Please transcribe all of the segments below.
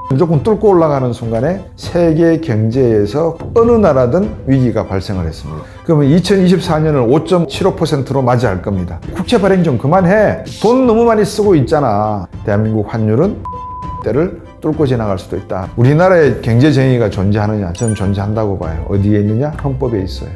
무조건 뚫고 올라가는 순간에 세계 경제에서 어느 나라든 위기가 발생을 했습니다. 그러면 2024년을 5.75%로 맞이할 겁니다. 국채 발행 좀 그만해. 돈 너무 많이 쓰고 있잖아. 대한민국 환율은 때를 뚫고 지나갈 수도 있다. 우리나라에 경제 정의가 존재하느냐? 저는 존재한다고 봐요. 어디에 있느냐? 헌법에 있어요.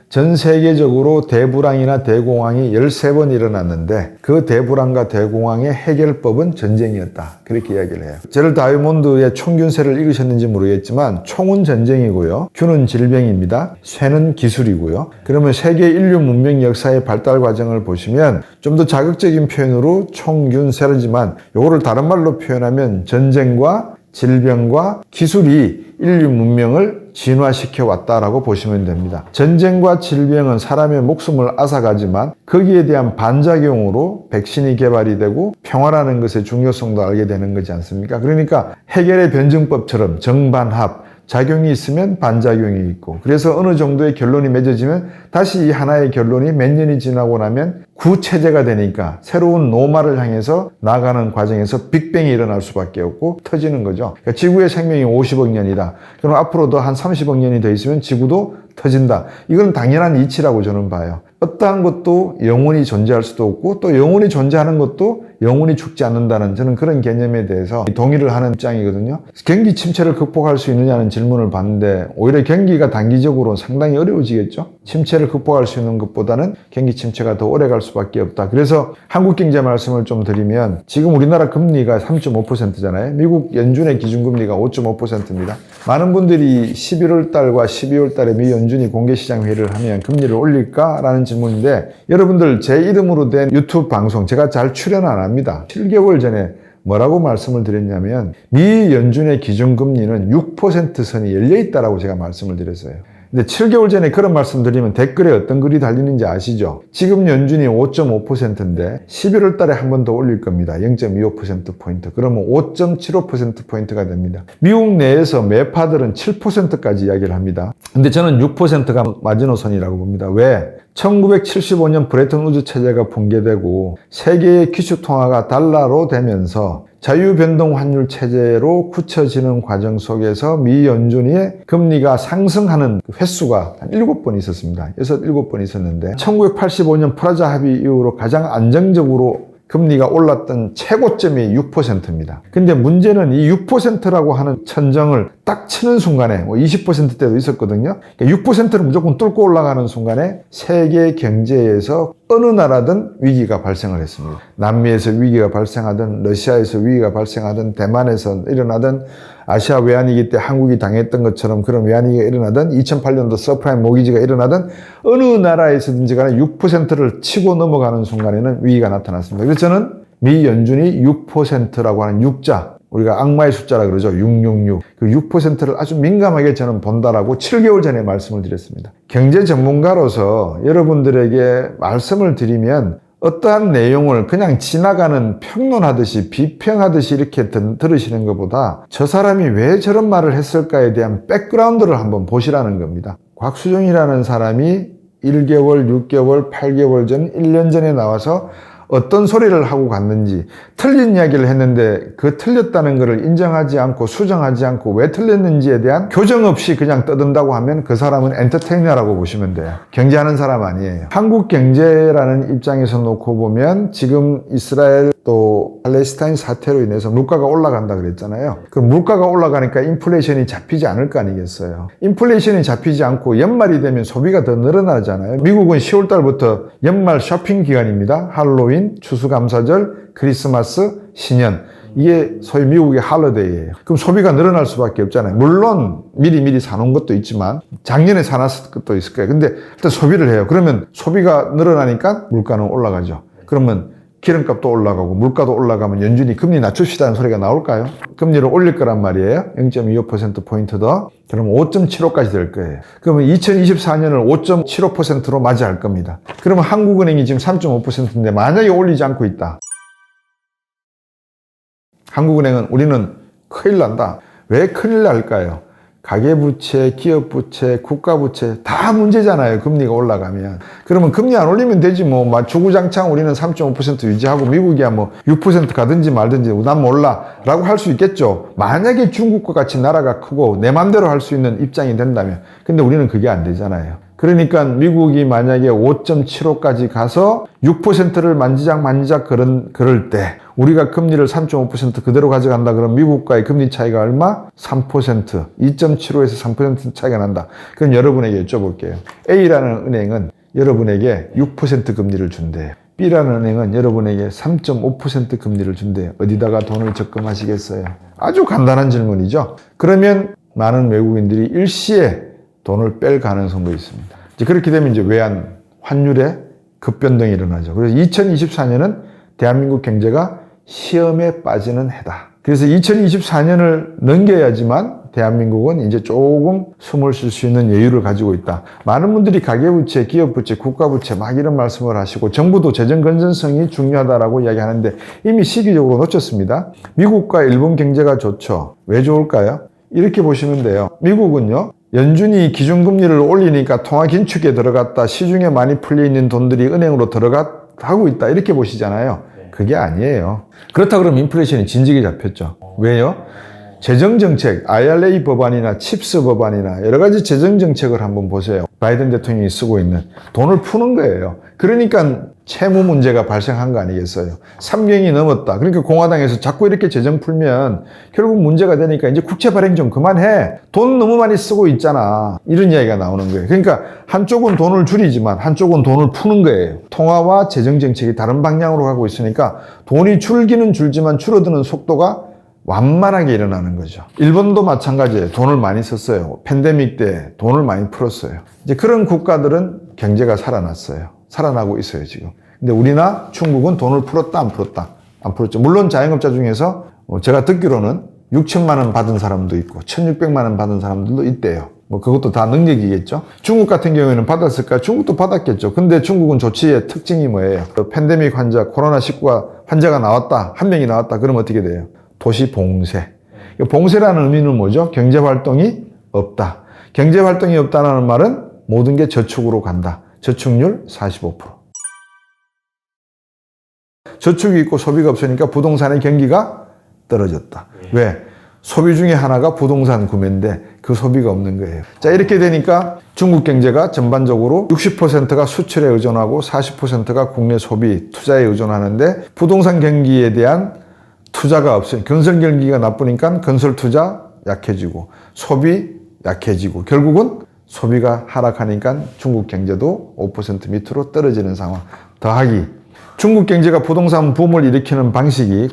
전 세계적으로 대불황이나 대공황이 13번 일어났는데 그 대불황과 대공황의 해결법은 전쟁이었다. 그렇게 이야기를 해요. 제럴 다이몬드의 총균세를 읽으셨는지 모르겠지만 총은 전쟁이고요. 균은 질병입니다. 쇠는 기술이고요. 그러면 세계 인류 문명 역사의 발달 과정을 보시면 좀 더 자극적인 표현으로 총균세지만 이거를 다른 말로 표현하면 전쟁과 질병과 기술이 인류 문명을 진화시켜 왔다라고 보시면 됩니다. 전쟁과 질병은 사람의 목숨을 앗아가지만 거기에 대한 반작용으로 백신이 개발이 되고 평화라는 것의 중요성도 알게 되는 거지 않습니까? 그러니까 해결의 변증법처럼 정반합, 작용이 있으면 반작용이 있고, 그래서 어느 정도의 결론이 맺어지면 다시 이 하나의 결론이 몇 년이 지나고 나면 구체제가 되니까 새로운 노말을 향해서 나가는 과정에서 빅뱅이 일어날 수밖에 없고 터지는 거죠. 그러니까 지구의 생명이 50억 년이다. 그럼 앞으로도 한 30억 년이 더 있으면 지구도 터진다. 이건 당연한 이치라고 저는 봐요. 어떠한 것도 영원히 존재할 수도 없고 또 영원히 존재하는 것도 영원히 죽지 않는다는 저는 그런 개념에 대해서 동의를 하는 입장이거든요. 경기 침체를 극복할 수 있느냐는 질문을 받는데 오히려 경기가 단기적으로 상당히 어려워지겠죠. 침체를 극복할 수 있는 것보다는 경기 침체가 더 오래 갈 수밖에 없다. 그래서 한국 경제 말씀을 좀 드리면 지금 우리나라 금리가 3.5%잖아요. 미국 연준의 기준금리가 5.5%입니다. 많은 분들이 11월 달과 12월 달에 미 연준이 공개시장 회의를 하면 금리를 올릴까라는 질문인데 여러분들 제 이름으로 된 유튜브 방송 제가 잘 출연 안 합니다. 7개월 전에 뭐라고 말씀을 드렸냐면 미 연준의 기준금리는 6% 선이 열려있다라고 제가 말씀을 드렸어요. 근데 7개월 전에 그런 말씀 드리면 댓글에 어떤 글이 달리는지 아시죠? 지금 연준이 5.5%인데 11월 달에 한 번 더 올릴 겁니다. 0.25%포인트. 그러면 5.75%포인트가 됩니다. 미국 내에서 매파들은 7%까지 이야기를 합니다. 근데 저는 6%가 마지노선이라고 봅니다. 왜? 1975년 브레튼 우드 체제가 붕괴되고 세계의 기축 통화가 달러로 되면서 자유변동 환율 체제로 굳혀지는 과정 속에서 미 연준이 금리가 상승하는 횟수가 한 7번 있었습니다. 7번 있었는데 1985년 프라자 합의 이후로 가장 안정적으로 금리가 올랐던 최고점이 6%입니다. 근데 문제는 이 6%라고 하는 천정을 딱 치는 순간에 20%대도 있었거든요. 그러니까 6%를 무조건 뚫고 올라가는 순간에 세계 경제에서 어느 나라든 위기가 발생을 했습니다. 남미에서 위기가 발생하든 러시아에서 위기가 발생하든 대만에서 일어나든 아시아 외환위기 때 한국이 당했던 것처럼 그런 외환위기가 일어나든 2008년도 서프라임 모기지가 일어나든 어느 나라에서든지 간에 6%를 치고 넘어가는 순간에는 위기가 나타났습니다. 그래서 저는 미 연준이 6%라고 하는 6자, 우리가 악마의 숫자라 그러죠. 666. 그 6%를 아주 민감하게 저는 본다라고 7개월 전에 말씀을 드렸습니다. 경제 전문가로서 여러분들에게 말씀을 드리면 어떠한 내용을 그냥 지나가는 평론하듯이 비평하듯이 이렇게 들으시는 것보다 저 사람이 왜 저런 말을 했을까에 대한 백그라운드를 한번 보시라는 겁니다. 곽수정이라는 사람이 1개월, 6개월, 8개월 전, 1년 전에 나와서 어떤 소리를 하고 갔는지 틀린 이야기를 했는데 그 틀렸다는 것을 인정하지 않고 수정하지 않고 왜 틀렸는지에 대한 교정 없이 그냥 떠든다고 하면 그 사람은 엔터테이너라고 보시면 돼요. 경제하는 사람 아니에요. 한국 경제라는 입장에서 놓고 보면 지금 이스라엘 또 팔레스타인 사태로 인해서 물가가 올라간다 그랬잖아요. 그 물가가 올라가니까 인플레이션이 잡히지 않을 거 아니겠어요. 인플레이션이 잡히지 않고 연말이 되면 소비가 더 늘어나잖아요. 미국은 10월 달부터 연말 쇼핑 기간입니다. 할로윈, 추수감사절, 크리스마스, 신년. 이게 소위 미국의 할러데이예요. 그럼 소비가 늘어날 수밖에 없잖아요. 물론 미리 사놓은 것도 있지만 작년에 사놨을 것도 있을 거예요. 근데 일단 소비를 해요. 그러면 소비가 늘어나니까 물가는 올라가죠. 그러면 기름값도 올라가고 물가도 올라가면 연준이 금리 낮춥시다는 소리가 나올까요? 금리를 올릴 거란 말이에요. 0.25%포인트 더. 그러면 5.75까지 될 거예요. 그러면 2024년을 5.75%로 맞이할 겁니다. 그러면 한국은행이 지금 3.5%인데 만약에 올리지 않고 있다. 한국은행은 우리는 큰일 난다. 왜 큰일 날까요? 가계부채, 기업부채, 국가부채 다 문제잖아요. 금리가 올라가면. 그러면 금리 안 올리면 되지 뭐. 주구장창 우리는 3.5% 유지하고 미국이야 뭐 6% 가든지 말든지 난 몰라 라고 할 수 있겠죠. 만약에 중국과 같이 나라가 크고 내 맘대로 할 수 있는 입장이 된다면. 근데 우리는 그게 안 되잖아요. 그러니까 미국이 만약에 5.75까지 가서 6%를 만지작 그럴 때 우리가 금리를 3.5% 그대로 가져간다 그러면 미국과의 금리 차이가 얼마? 3%, 2.75에서 3% 차이가 난다. 그럼 여러분에게 여쭤볼게요. A라는 은행은 여러분에게 6% 금리를 준대요. B라는 은행은 여러분에게 3.5% 금리를 준대요. 어디다가 돈을 적금하시겠어요? 아주 간단한 질문이죠. 그러면 많은 외국인들이 일시에 돈을 뺄 가능성도 있습니다. 이제 그렇게 되면 이제 외환, 환율의 급변동이 일어나죠. 그래서 2024년은 대한민국 경제가 시험에 빠지는 해다. 그래서 2024년을 넘겨야지만 대한민국은 이제 조금 숨을 쉴 수 있는 여유를 가지고 있다. 많은 분들이 가계부채, 기업부채, 국가부채 막 이런 말씀을 하시고 정부도 재정 건전성이 중요하다라고 이야기하는데 이미 시기적으로 놓쳤습니다. 미국과 일본 경제가 좋죠. 왜 좋을까요? 이렇게 보시면 돼요. 미국은요. 연준이 기준금리를 올리니까 통화 긴축에 들어갔다. 시중에 많이 풀려있는 돈들이 은행으로 하고 있다. 이렇게 보시잖아요. 그게 아니에요. 그렇다 그러면 인플레이션이 진지게 잡혔죠. 왜요? 재정정책, IRA 법안이나 칩스 법안이나 여러 가지 재정정책을 한번 보세요. 바이든 대통령이 쓰고 있는 돈을 푸는 거예요. 그러니까 채무 문제가 발생한 거 아니겠어요? 3개월이 넘었다. 그러니까 공화당에서 자꾸 이렇게 재정 풀면 결국 문제가 되니까 이제 국채 발행 좀 그만해. 돈 너무 많이 쓰고 있잖아. 이런 이야기가 나오는 거예요. 그러니까 한쪽은 돈을 줄이지만 한쪽은 돈을 푸는 거예요. 통화와 재정 정책이 다른 방향으로 가고 있으니까 돈이 줄기는 줄지만 줄어드는 속도가 완만하게 일어나는 거죠. 일본도 마찬가지예요. 돈을 많이 썼어요. 팬데믹 때 돈을 많이 풀었어요. 이제 그런 국가들은 경제가 살아났어요. 살아나고 있어요, 지금. 근데 우리나 중국은 돈을 풀었다, 안 풀었다? 안 풀었죠. 물론 자영업자 중에서 제가 듣기로는 6천만 원 받은 사람도 있고 1,600만 원 받은 사람들도 있대요. 그것도 다 능력이겠죠. 중국 같은 경우에는 받았을까? 중국도 받았겠죠. 근데 중국은 조치의 특징이 뭐예요? 팬데믹 환자, 코로나19가 환자가 나왔다, 한 명이 나왔다. 그러면 어떻게 돼요? 도시 봉쇄. 봉쇄라는 의미는 뭐죠? 경제 활동이 없다. 경제 활동이 없다는 말은 모든 게 저축으로 간다. 저축률 45%. 저축이 있고 소비가 없으니까 부동산의 경기가 떨어졌다. 왜? 소비 중에 하나가 부동산 구매인데 그 소비가 없는 거예요. 자, 이렇게 되니까 중국 경제가 전반적으로 60%가 수출에 의존하고 40%가 국내 소비, 투자에 의존하는데 부동산 경기에 대한 투자가 없어요. 건설 경기가 나쁘니까 건설 투자 약해지고 소비 약해지고 결국은 소비가 하락하니까 중국 경제도 5% 밑으로 떨어지는 상황. 더하기 중국 경제가 부동산 붐을 일으키는 방식이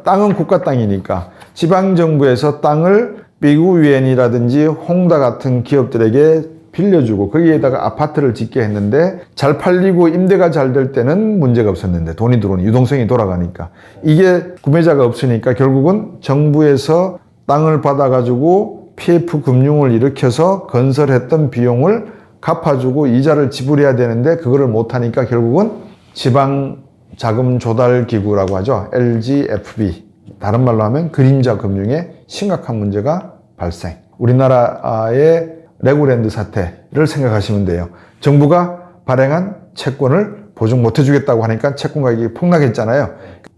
땅은 국가 땅이니까 지방정부에서 땅을 비구유엔이라든지 홍다 같은 기업들에게 빌려주고 거기에다가 아파트를 짓게 했는데 잘 팔리고 임대가 잘 될 때는 문제가 없었는데 돈이 들어오니 유동성이 돌아가니까 이게 구매자가 없으니까 결국은 정부에서 땅을 받아가지고 PF 금융을 일으켜서 건설했던 비용을 갚아주고 이자를 지불해야 되는데 그거를 못하니까 결국은 지방 자금 조달 기구라고 하죠. LGFB. 다른 말로 하면 그림자 금융에 심각한 문제가 발생. 우리나라의 레고랜드 사태를 생각하시면 돼요. 정부가 발행한 채권을 보증 못 해주겠다고 하니까 채권 가격이 폭락했잖아요.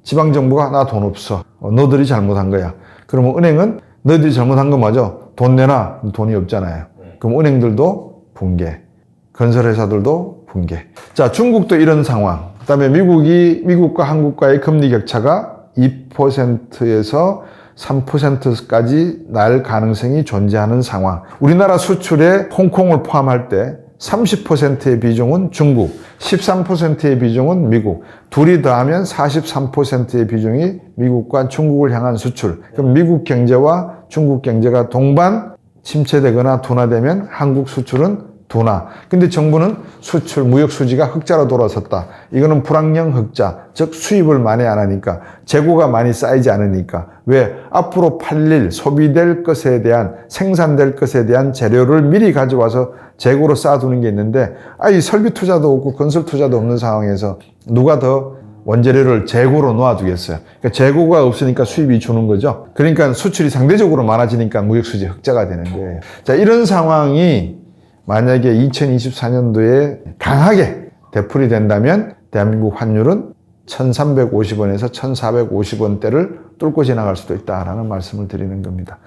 지방정부가 나 돈 없어. 너들이 잘못한 거야. 그러면 은행은 너희들이 잘못한 거 맞아. 돈 내놔. 돈이 없잖아요. 그럼 은행들도 붕괴. 건설회사들도 붕괴. 자, 중국도 이런 상황. 그 다음에 미국과 한국과의 금리 격차가 2%에서 3%까지 날 가능성이 존재하는 상황. 우리나라 수출에 홍콩을 포함할 때 30%의 비중은 중국, 13%의 비중은 미국. 둘이 더하면 43%의 비중이 미국과 중국을 향한 수출. 그럼 미국 경제와 중국 경제가 동반 침체되거나 둔화되면 한국 수출은 둔화. 근데 정부는 수출, 무역 수지가 흑자로 돌아섰다. 이거는 불황형 흑자, 즉 수입을 많이 안 하니까, 재고가 많이 쌓이지 않으니까. 왜? 앞으로 팔릴, 소비될 것에 대한, 생산될 것에 대한 재료를 미리 가져와서 재고로 쌓아두는 게 있는데, 이 설비 투자도 없고 건설 투자도 없는 상황에서 누가 더 원재료를 재고로 놓아두겠어요. 그러니까 재고가 없으니까 수입이 주는 거죠. 그러니까 수출이 상대적으로 많아지니까 무역수지 흑자가 되는 거예요. 자, 이런 상황이 만약에 2024년도에 강하게 되풀이 된다면 대한민국 환율은 1350원에서 1450원대를 뚫고 지나갈 수도 있다라는 말씀을 드리는 겁니다.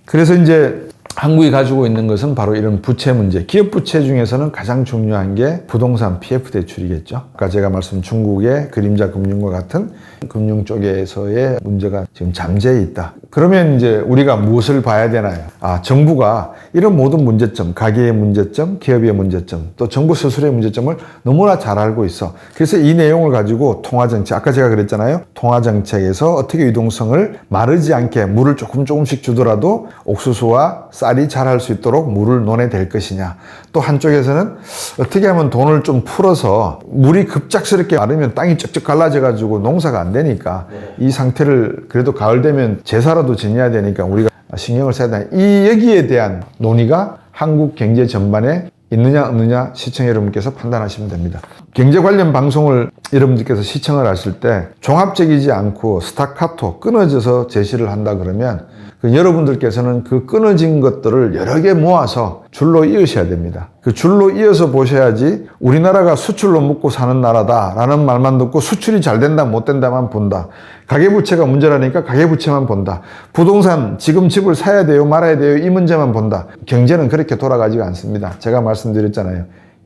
그래서 이제 한국이 가지고 있는 것은 바로 이런 부채 문제. 기업 부채 중에서는 가장 중요한 게 부동산 PF 대출이겠죠. 아까 제가 말씀 중국의 그림자 금융과 같은 금융 쪽에서의 문제가 지금 잠재해 있다. 그러면 이제 우리가 무엇을 봐야 되나요? 정부가 이런 모든 문제점, 가계의 문제점, 기업의 문제점, 또 정부 스스로의 문제점을 너무나 잘 알고 있어. 그래서 이 내용을 가지고 통화정책, 아까 제가 그랬잖아요. 통화정책에서 어떻게 유동성을 마르지 않게 물을 조금씩 주더라도 옥수수와 쌀이 자랄 수 있도록 물을 논해댈 것이냐. 또 한쪽에서는 어떻게 하면 돈을 좀 풀어서 물이 급작스럽게 마르면 땅이 쩍쩍 갈라져가지고 농사가 안 되니까 이 상태를 그래도 가을 되면 제사라도 지내야 되니까 우리가 신경을 써야 된다. 여기에 대한 논의가 한국 경제 전반에 있느냐 없느냐 시청 여러분께서 판단하시면 됩니다. 경제 관련 방송을 여러분들께서 시청을 하실 때 종합적이지 않고 스타카토 끊어져서 제시를 한다 그러면 여러분들께서는 그 끊어진 것들을 여러 개 모아서 줄로 이으셔야 됩니다. 그 줄로 이어서 보셔야지 우리나라가 수출로 먹고 사는 나라다라는 말만 듣고 수출이 잘 된다 못 된다만 본다. 가계부채가 문제라니까 가계부채만 본다. 부동산 지금 집을 사야 돼요 말아야 돼요 이 문제만 본다. 경제는 그렇게 돌아가지가 않습니다. 제가 말씀드렸잖아요.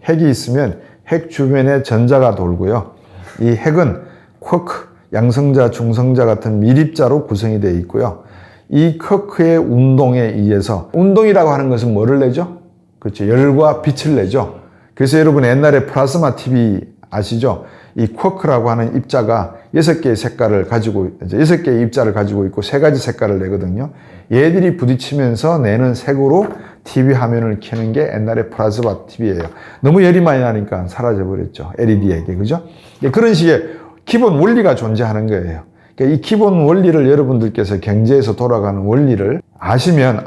핵이 있으면 핵 주변에 전자가 돌고요. 이 핵은 쿼크, 양성자, 중성자 같은 미립자로 구성이 되어 있고요. 이 쿼크의 운동에 의해서 운동이라고 하는 것은 뭐를 내죠? 그렇죠. 열과 빛을 내죠. 그래서 여러분 옛날에 플라즈마 TV 아시죠? 이 쿼크라고 하는 입자가 6개의 색깔을 가지고 6개의 입자를 가지고 있고 3가지 색깔을 내거든요. 얘들이 부딪히면서 내는 색으로 TV 화면을 켜는 게 옛날에 플라즈마 TV예요. 너무 열이 많이 나니까 사라져 버렸죠. LED에게. 그죠? 그런 식의 기본 원리가 존재하는 거예요. 그러니까 이 기본 원리를 여러분들께서 경제에서 돌아가는 원리를 아시면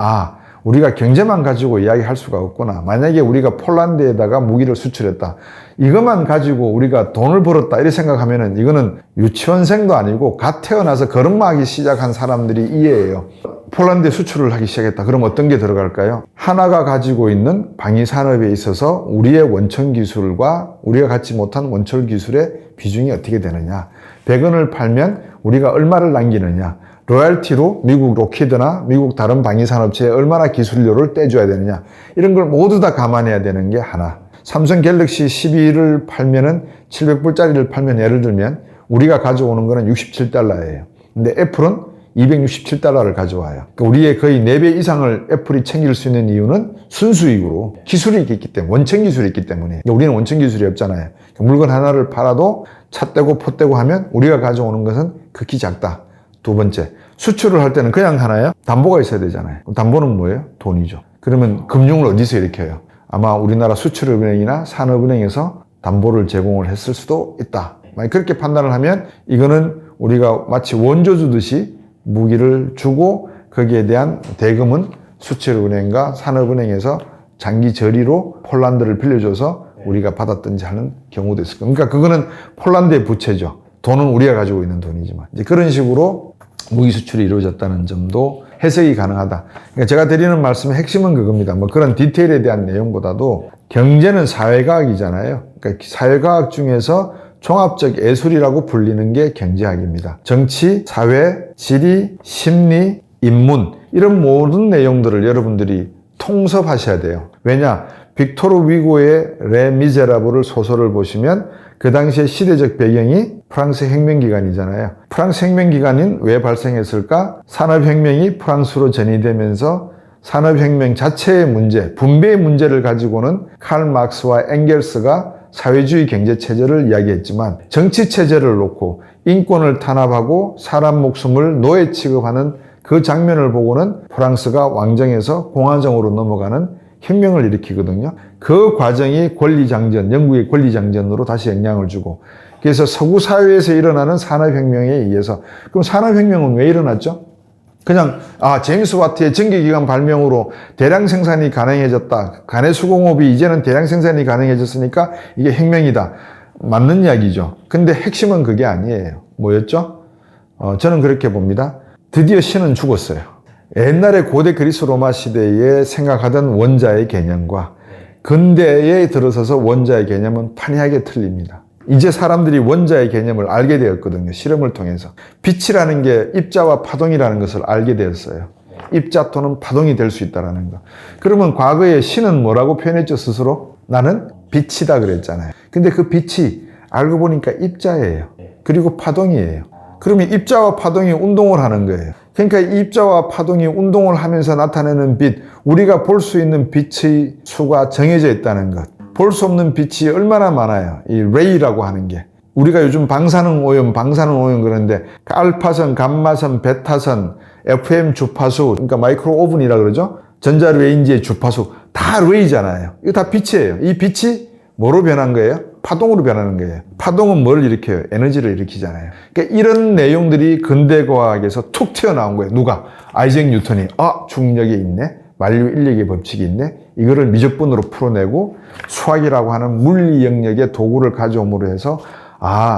우리가 경제만 가지고 이야기할 수가 없구나. 만약에 우리가 폴란드에다가 무기를 수출했다. 이것만 가지고 우리가 돈을 벌었다. 이렇게 생각하면은 이거는 유치원생도 아니고 갓 태어나서 걸음마 하기 시작한 사람들이 이해해요. 폴란드에 수출을 하기 시작했다. 그럼 어떤 게 들어갈까요? 하나가 가지고 있는 방위산업에 있어서 우리의 원천 기술과 우리가 갖지 못한 원철 기술의 비중이 어떻게 되느냐. 100원을 팔면 우리가 얼마를 남기느냐. 로얄티로 미국 록히드나 미국 다른 방위산업체에 얼마나 기술료를 떼줘야 되느냐. 이런 걸 모두 다 감안해야 되는 게 하나. 삼성 갤럭시 12를 팔면은 700불짜리를 팔면 예를 들면 우리가 가져오는 거는 67달러예요. 근데 애플은 267달러를 가져와요. 그러니까 우리의 거의 4배 이상을 애플이 챙길 수 있는 이유는 순수익으로 기술이 있기 때문에, 원천 기술이 있기 때문에. 우리는 원천 기술이 없잖아요. 물건 하나를 팔아도 차 떼고 포 떼고 하면 우리가 가져오는 것은 극히 작다. 두 번째, 수출을 할 때는 그냥 하나요? 담보가 있어야 되잖아요. 담보는 뭐예요? 돈이죠. 그러면 금융을 어디서 일으켜요? 아마 우리나라 수출은행이나 산업은행에서 담보를 제공을 했을 수도 있다. 만약 그렇게 판단을 하면 이거는 우리가 마치 원조 주듯이 무기를 주고 거기에 대한 대금은 수출은행과 산업은행에서 장기 저리로 폴란드를 빌려줘서 우리가 받았든지 하는 경우도 있을 겁니다. 그러니까 그거는 폴란드의 부채죠. 돈은 우리가 가지고 있는 돈이지만 이제 그런 식으로 무기 수출이 이루어졌다는 점도 해석이 가능하다. 그러니까 제가 드리는 말씀의 핵심은 그겁니다. 뭐 그런 디테일에 대한 내용보다도 경제는 사회과학이잖아요. 그러니까 사회과학 중에서 종합적 예술이라고 불리는 게 경제학입니다. 정치, 사회, 지리, 심리, 인문 이런 모든 내용들을 여러분들이 통섭하셔야 돼요. 왜냐? 빅토르 위고의 레 미제라블을 소설을 보시면 그 당시의 시대적 배경이 프랑스 혁명기간이잖아요. 프랑스 혁명기간인 왜 발생했을까? 산업혁명이 프랑스로 전이되면서 산업혁명 자체의 문제, 분배의 문제를 가지고는 칼 마크스와 엥겔스가 사회주의 경제체제를 이야기했지만 정치체제를 놓고 인권을 탄압하고 사람 목숨을 노예 취급하는 그 장면을 보고는 프랑스가 왕정에서 공화정으로 넘어가는 혁명을 일으키거든요. 그 과정이 권리장전, 영국의 권리장전으로 다시 영향을 주고 그래서 서구 사회에서 일어나는 산업혁명에 의해서 그럼 산업혁명은 왜 일어났죠? 그냥 제임스 와트의 전기기관 발명으로 대량 생산이 가능해졌다. 가내수공업이 이제는 대량 생산이 가능해졌으니까 이게 혁명이다. 맞는 이야기죠. 근데 핵심은 그게 아니에요. 뭐였죠? 저는 그렇게 봅니다. 드디어 신은 죽었어요. 옛날에 고대 그리스 로마 시대에 생각하던 원자의 개념과 근대에 들어서서 원자의 개념은 판이하게 틀립니다. 이제 사람들이 원자의 개념을 알게 되었거든요. 실험을 통해서. 빛이라는 게 입자와 파동이라는 것을 알게 되었어요. 입자토는 파동이 될 수 있다는 거. 그러면 과거에 신은 뭐라고 표현했죠, 스스로? 나는 빛이다 그랬잖아요. 근데 그 빛이 알고 보니까 입자예요. 그리고 파동이에요. 그러면 입자와 파동이 운동을 하는 거예요. 그러니까 이 입자와 파동이 운동을 하면서 나타내는 빛, 우리가 볼 수 있는 빛의 수가 정해져 있다는 것. 볼 수 없는 빛이 얼마나 많아요. 이 레이라고 하는 게. 우리가 요즘 방사능 오염 그러는데 알파선, 감마선, 베타선, FM 주파수, 그러니까 마이크로 오븐이라 그러죠. 전자레인지의 주파수 다 레이잖아요. 이거 다 빛이에요. 이 빛이 뭐로 변한 거예요? 파동으로 변하는 거예요. 파동은 뭘 일으켜요? 에너지를 일으키잖아요. 그러니까 이런 내용들이 근대과학에서 툭 튀어나온 거예요. 누가? 아이작 뉴턴이 중력이 있네. 만류 인력의 법칙이 있네. 이거를 미적분으로 풀어내고 수학이라고 하는 물리 영역의 도구를 가져옴으로 해서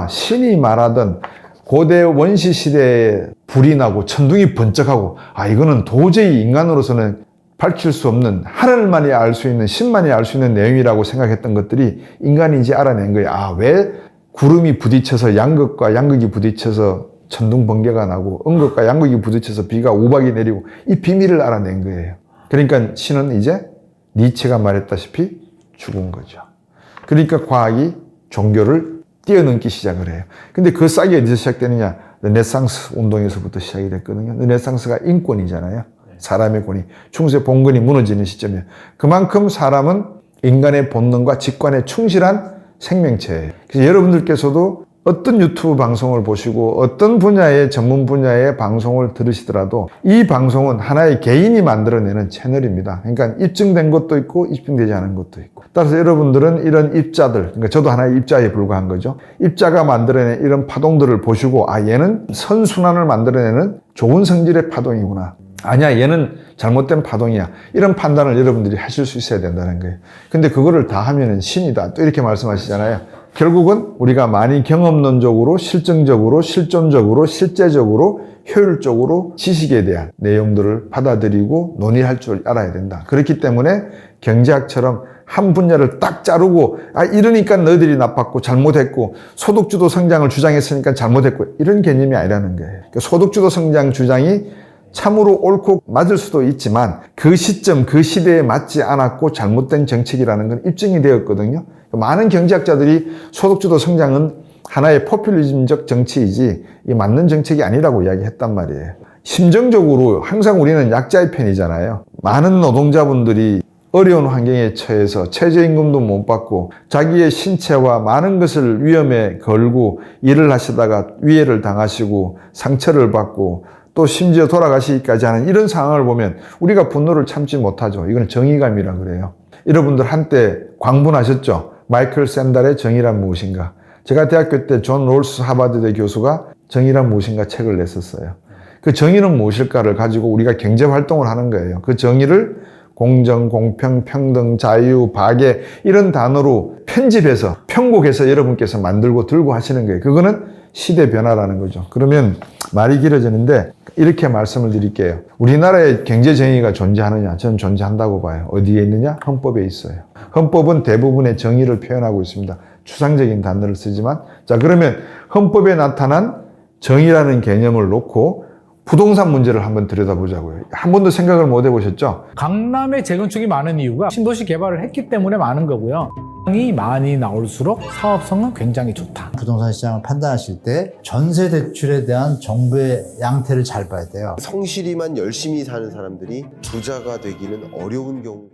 신이 말하던 고대 원시 시대에 불이 나고 천둥이 번쩍하고 이거는 도저히 인간으로서는 밝힐 수 없는 하늘만이 알 수 있는 신만이 알 수 있는 내용이라고 생각했던 것들이 인간이 이제 알아낸 거예요. 왜 구름이 부딪혀서 양극과 양극이 부딪혀서 천둥 번개가 나고 음극과 양극이 부딪혀서 비가 우박이 내리고 이 비밀을 알아낸 거예요. 그러니까 신은 이제 니체가 말했다시피 죽은 거죠. 그러니까 과학이 종교를 뛰어넘기 시작을 해요. 근데 그 싹이 어디서 시작되느냐? 르네상스 운동에서부터 시작이 됐거든요. 르네상스가 인권이잖아요. 사람의 권위, 충수의 본근이 무너지는 시점이에요. 그만큼 사람은 인간의 본능과 직관에 충실한 생명체예요. 그래서 여러분들께서도 어떤 유튜브 방송을 보시고 어떤 분야의 전문 분야의 방송을 들으시더라도 이 방송은 하나의 개인이 만들어내는 채널입니다. 그러니까 입증된 것도 있고 입증되지 않은 것도 있고. 따라서 여러분들은 이런 입자들, 그러니까 저도 하나의 입자에 불과한 거죠. 입자가 만들어낸 이런 파동들을 보시고 얘는 선순환을 만들어내는 좋은 성질의 파동이구나. 아니야, 얘는 잘못된 파동이야. 이런 판단을 여러분들이 하실 수 있어야 된다는 거예요. 근데 그거를 다 하면은 신이다. 또 이렇게 말씀하시잖아요. 결국은 우리가 많이 경험론적으로, 실증적으로, 실존적으로, 실제적으로, 효율적으로 지식에 대한 내용들을 받아들이고 논의할 줄 알아야 된다. 그렇기 때문에 경제학처럼 한 분야를 딱 자르고 이러니까 너희들이 나빴고 잘못했고 소득주도 성장을 주장했으니까 잘못했고 이런 개념이 아니라는 거예요. 그러니까 소득주도 성장 주장이 참으로 옳고 맞을 수도 있지만 그 시점, 그 시대에 맞지 않았고 잘못된 정책이라는 건 입증이 되었거든요. 많은 경제학자들이 소득주도 성장은 하나의 포퓰리즘적 정치이지 이 맞는 정책이 아니라고 이야기했단 말이에요. 심정적으로 항상 우리는 약자의 편이잖아요. 많은 노동자분들이 어려운 환경에 처해서 최저임금도 못 받고 자기의 신체와 많은 것을 위험에 걸고 일을 하시다가 위해를 당하시고 상처를 받고 또 심지어 돌아가시기까지 하는 이런 상황을 보면 우리가 분노를 참지 못하죠. 이건 정의감이라 그래요. 여러분들 한때 광분하셨죠? 마이클 샌달의 정의란 무엇인가? 제가 대학교 때 존 롤스 하버드대 교수가 정의란 무엇인가 책을 냈었어요. 그 정의는 무엇일까를 가지고 우리가 경제활동을 하는 거예요. 그 정의를 공정, 공평, 평등, 자유, 박애 이런 단어로 편집해서 편곡해서 여러분께서 만들고 들고 하시는 거예요. 그거는 시대 변화라는 거죠. 그러면 말이 길어지는데 이렇게 말씀을 드릴게요. 우리나라에 경제 정의가 존재하느냐? 저는 존재한다고 봐요. 어디에 있느냐? 헌법에 있어요. 헌법은 대부분의 정의를 표현하고 있습니다. 추상적인 단어를 쓰지만 그러면 헌법에 나타난 정의라는 개념을 놓고 부동산 문제를 한번 들여다보자고요. 한 번도 생각을 못 해보셨죠? 강남에 재건축이 많은 이유가 신도시 개발을 했기 때문에 많은 거고요. 이 많이 나올수록 사업성은 굉장히 좋다. 부동산 시장을 판단하실 때 전세 대출에 대한 정부의 양태를 잘 봐야 돼요. 성실히만 열심히 사는 사람들이 부자가 되기는 어려운 경우가